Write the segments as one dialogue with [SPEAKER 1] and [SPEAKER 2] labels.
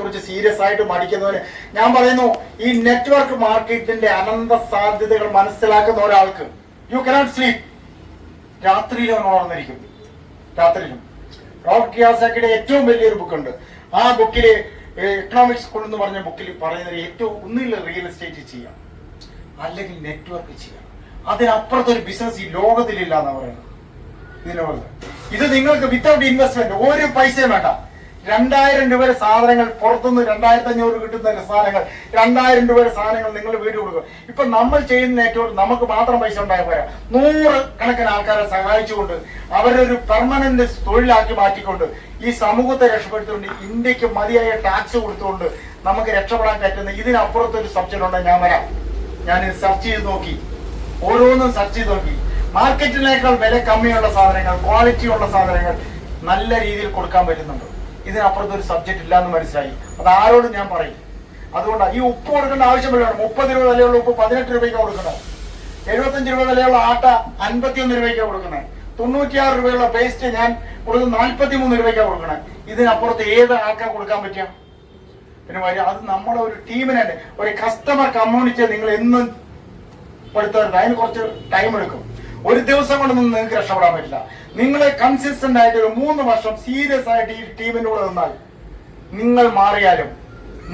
[SPEAKER 1] കുറിച്ച് സീരിയസ് ആയിട്ട് പഠിക്കുന്നവന് ഞാൻ പറയുന്നു, ഈ നെറ്റ്വർക്ക് മാർക്കറ്റിന്റെ അനന്ത സാധ്യതകൾ മനസ്സിലാക്കുന്ന ഒരാൾക്ക് യു കനോട്ട് സ്ലീപ്. രാത്രിയിലും ഉണർന്നിരിക്കും. രാത്രിയിലും റോബർട്ട് കിയോസാക്കിയുടെ ഏറ്റവും വലിയൊരു ബുക്കുണ്ട്. ആ ബുക്കില് എക്കണോമിക്സ് സ്കൂൾ എന്ന് പറഞ്ഞ ബുക്കിൽ പറയുന്നത് ഏറ്റവും ഒന്നില്ല റിയൽ എസ്റ്റേറ്റ് ചെയ്യാം, അല്ലെങ്കിൽ നെറ്റ്വർക്ക് ചെയ്യാം. അതിനപ്പുറത്തൊരു ബിസിനസ് ഈ ലോകത്തിലില്ല എന്നാ പറയുന്നത്. ഇത് നിങ്ങൾക്ക് വിത്തൗട്ട് ഇൻവെസ്റ്റ്മെന്റ് ഒരു പൈസയും വേണ്ട. 2000 രൂപയുടെ സാധനങ്ങൾ പുറത്തുനിന്ന് 2500 കിട്ടുന്ന സാധനങ്ങൾ, 2000 രൂപയുടെ സാധനങ്ങൾ നിങ്ങൾ വീട് കൊടുക്കുക. ഇപ്പൊ നമ്മൾ ചെയ്യുന്ന നെറ്റ്വർക്ക് നമുക്ക് മാത്രം പൈസ ഉണ്ടായ പോരാ, 100 കണക്കിന് ആൾക്കാരെ സഹായിച്ചുകൊണ്ട് അവരുടെ ഒരു പെർമനന്റ് തൊഴിലാക്കി മാറ്റിക്കൊണ്ട് ഈ സമൂഹത്തെ രക്ഷപ്പെടുത്തിക്കൊണ്ട് ഇന്ത്യക്ക് മതിയായ ടാക്സ് കൊടുത്തുകൊണ്ട് നമുക്ക് രക്ഷപ്പെടാൻ പറ്റുന്ന ഇതിനപ്പുറത്തൊരു സബ്ജക്ട് ഉണ്ടെങ്കിൽ ഞാൻ വരാം. ഞാൻ സെർച്ച് ചെയ്ത് നോക്കി, ഓരോന്നും സെർച്ച് ചെയ്ത് നോക്കി. മാർക്കറ്റിനേക്കാൾ വില കമ്മിയുള്ള സാധനങ്ങൾ, ക്വാളിറ്റി ഉള്ള സാധനങ്ങൾ നല്ല രീതിയിൽ കൊടുക്കാൻ പറ്റുന്നുണ്ട്. ഇതിനപ്പുറത്തൊരു സബ്ജക്ട് ഇല്ലാന്ന് മനസ്സിലായി. അത് ആരോടും ഞാൻ പറയും. അതുകൊണ്ടാണ് ഈ ഉപ്പ് കൊടുക്കേണ്ട ആവശ്യമില്ല. 30 രൂപ വിലയുള്ള ഉപ്പ് 18 രൂപയ്ക്ക് കൊടുക്കുന്നത്. 75 രൂപ വിലയുള്ള ആട്ട 51 രൂപയ്ക്ക് കൊടുക്കുന്നത്. 96 രൂപയുള്ള പേസ്റ്റ് ഞാൻ കൊടുക്കുന്നത് 43 രൂപയ്ക്ക് കൊടുക്കണേ. ഇതിനപ്പുറത്ത് ഏത് ആൾക്കാർ കൊടുക്കാൻ പറ്റിയ? പിന്നെ അത് നമ്മുടെ ഒരു ടീമിനെ, ഒരു കസ്റ്റമർ കമ്മ്യൂണിറ്റിയെ നിങ്ങൾ എന്നും പെടുത്തരുത്. അതിന് കുറച്ച് ടൈം എടുക്കും. ഒരു ദിവസം കൊണ്ടൊന്നും നിങ്ങൾക്ക് രക്ഷപ്പെടാൻ പറ്റില്ല. നിങ്ങൾ കൺസിസ്റ്റന്റ് ആയിട്ട് ഒരു 3 വർഷം സീരിയസ് ആയിട്ട് ഈ ടീമിന്റെ കൂടെ നിന്നാൽ നിങ്ങൾ മാറിയാലും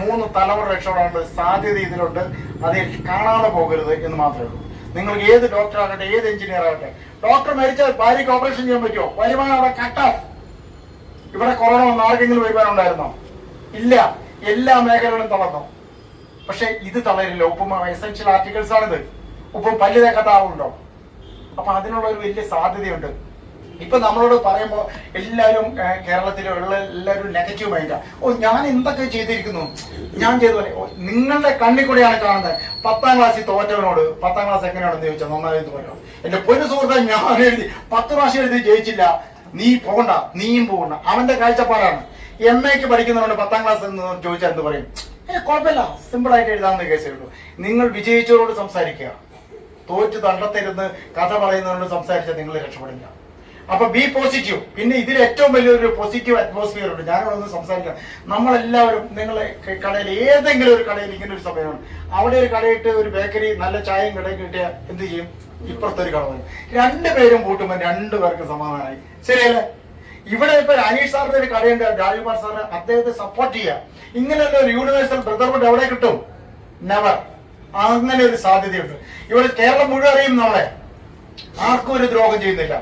[SPEAKER 1] 3 തലമുറ രക്ഷപ്പെടാനുള്ള സാധ്യത ഇതിലുണ്ട്. അതിൽ കാണാതെ പോകരുത് എന്ന് മാത്രമേ ഉള്ളൂ. നിങ്ങൾക്ക് ഏത് ഡോക്ടർ ആകട്ടെ, ഏത് എഞ്ചിനീയർ ആകട്ടെ, ഡോക്ടർ മരിച്ചാൽ ഭാര്യയ്ക്ക് ഓപ്പറേഷൻ ചെയ്യാൻ പറ്റുമോ? വരുമാനം അവിടെ കട്ട് ഓഫ്. ഇവിടെ കൊറോണ വന്ന ആർക്കെങ്കിലും വരുമാനം ഉണ്ടായിരുന്നോ? ഇല്ല. എല്ലാ മേഖലകളും തളർന്നു. പക്ഷെ ഇത് തളരില്ല. ഉപ്പും എസെൻഷ്യൽ ആർട്ടിക്കിൾസ് ആണിത്. ഉപ്പും പല്ല് തേക്കാത്ത ആളുണ്ടോ? അപ്പൊ അതിനുള്ള ഒരു വലിയ സാധ്യതയുണ്ട്. ഇപ്പൊ നമ്മളോട് പറയുമ്പോ എല്ലാവരും കേരളത്തിലുള്ള എല്ലാവരും നെഗറ്റീവ് മൈൻഡാ. ഞാൻ എന്തൊക്കെ ചെയ്തിരിക്കുന്നു, ഞാൻ ചെയ്തു. നിങ്ങളുടെ കണ്ണിൽ കൂടെയാണ് കാണുന്നത്. 10ാം ക്ലാസ്സിൽ തോറ്റവനോട് 10ാം ക്ലാസ് എങ്ങനെയാണെന്ന് ചോദിച്ചാൽ നന്നായി തോറ്റോ. എന്റെ പൊന്നു സുഹൃത്തെ, ഞാൻ എഴുതി 10 പ്രാവശ്യം എഴുതി ജയിച്ചില്ല, നീ പോകണ്ട, നീയും പോകണ്ട. അവന്റെ കാഴ്ചപ്പാടാണ്. MA പഠിക്കുന്നവരോട് 10ാം ക്ലാസ് എന്ന് ചോദിച്ചാൽ എന്ത് പറയും? കുഴപ്പമില്ല, സിമ്പിൾ ആയിട്ട് എഴുതാവുന്ന കേസേ ഉള്ളൂ. നിങ്ങൾ വിജയിച്ചവരോട് സംസാരിക്കുക. തോറ്റ് തണ്ടത്തിരുന്ന് കഥ പറയുന്നവരോട് സംസാരിച്ചാൽ നിങ്ങൾ രക്ഷപ്പെടില്ല. അപ്പൊ ബി പോസിറ്റീവ്. പിന്നെ ഇതിൽ ഏറ്റവും വലിയൊരു പോസിറ്റീവ് അറ്റ്മോസ്ഫിയർ ഉണ്ട്. ഞാനോടൊന്ന് സംസാരിക്കാം. നമ്മളെല്ലാവരും നിങ്ങളെ കടയിൽ, ഏതെങ്കിലും ഒരു കടയിൽ ഇങ്ങനെ ഒരു സമയമാണ്, അവിടെ ഒരു കടയിട്ട് ഒരു ബേക്കറി നല്ല ചായയും കടയിൽ കിട്ടിയ എന്ത് ചെയ്യും? ഇപ്പുറത്തൊരു കട വരും. 2 പേരും കൂട്ടുമ്പോൾ 2 പേർക്ക് സമാധാനമായി. ശരിയല്ലേ? ഇവിടെ ഇപ്പൊ അനീഷ് സാറിന്റെ ഒരു കടയുണ്ട്, രാജകുമാർ സാറ്, അദ്ദേഹത്തെ സപ്പോർട്ട് ചെയ്യുക. ഇങ്ങനെയുള്ള ഒരു യൂണിവേഴ്സൽ ബ്രദർഹുഡ് എവിടെ കിട്ടും? നെവർ. അങ്ങനെ ഒരു സാധ്യതയുണ്ട്. ഇവിടെ കേരളം മുഴുവൻ അറിയും നമ്മളെ. ആർക്കും ഒരു ദ്രോഹം ചെയ്യുന്നില്ല.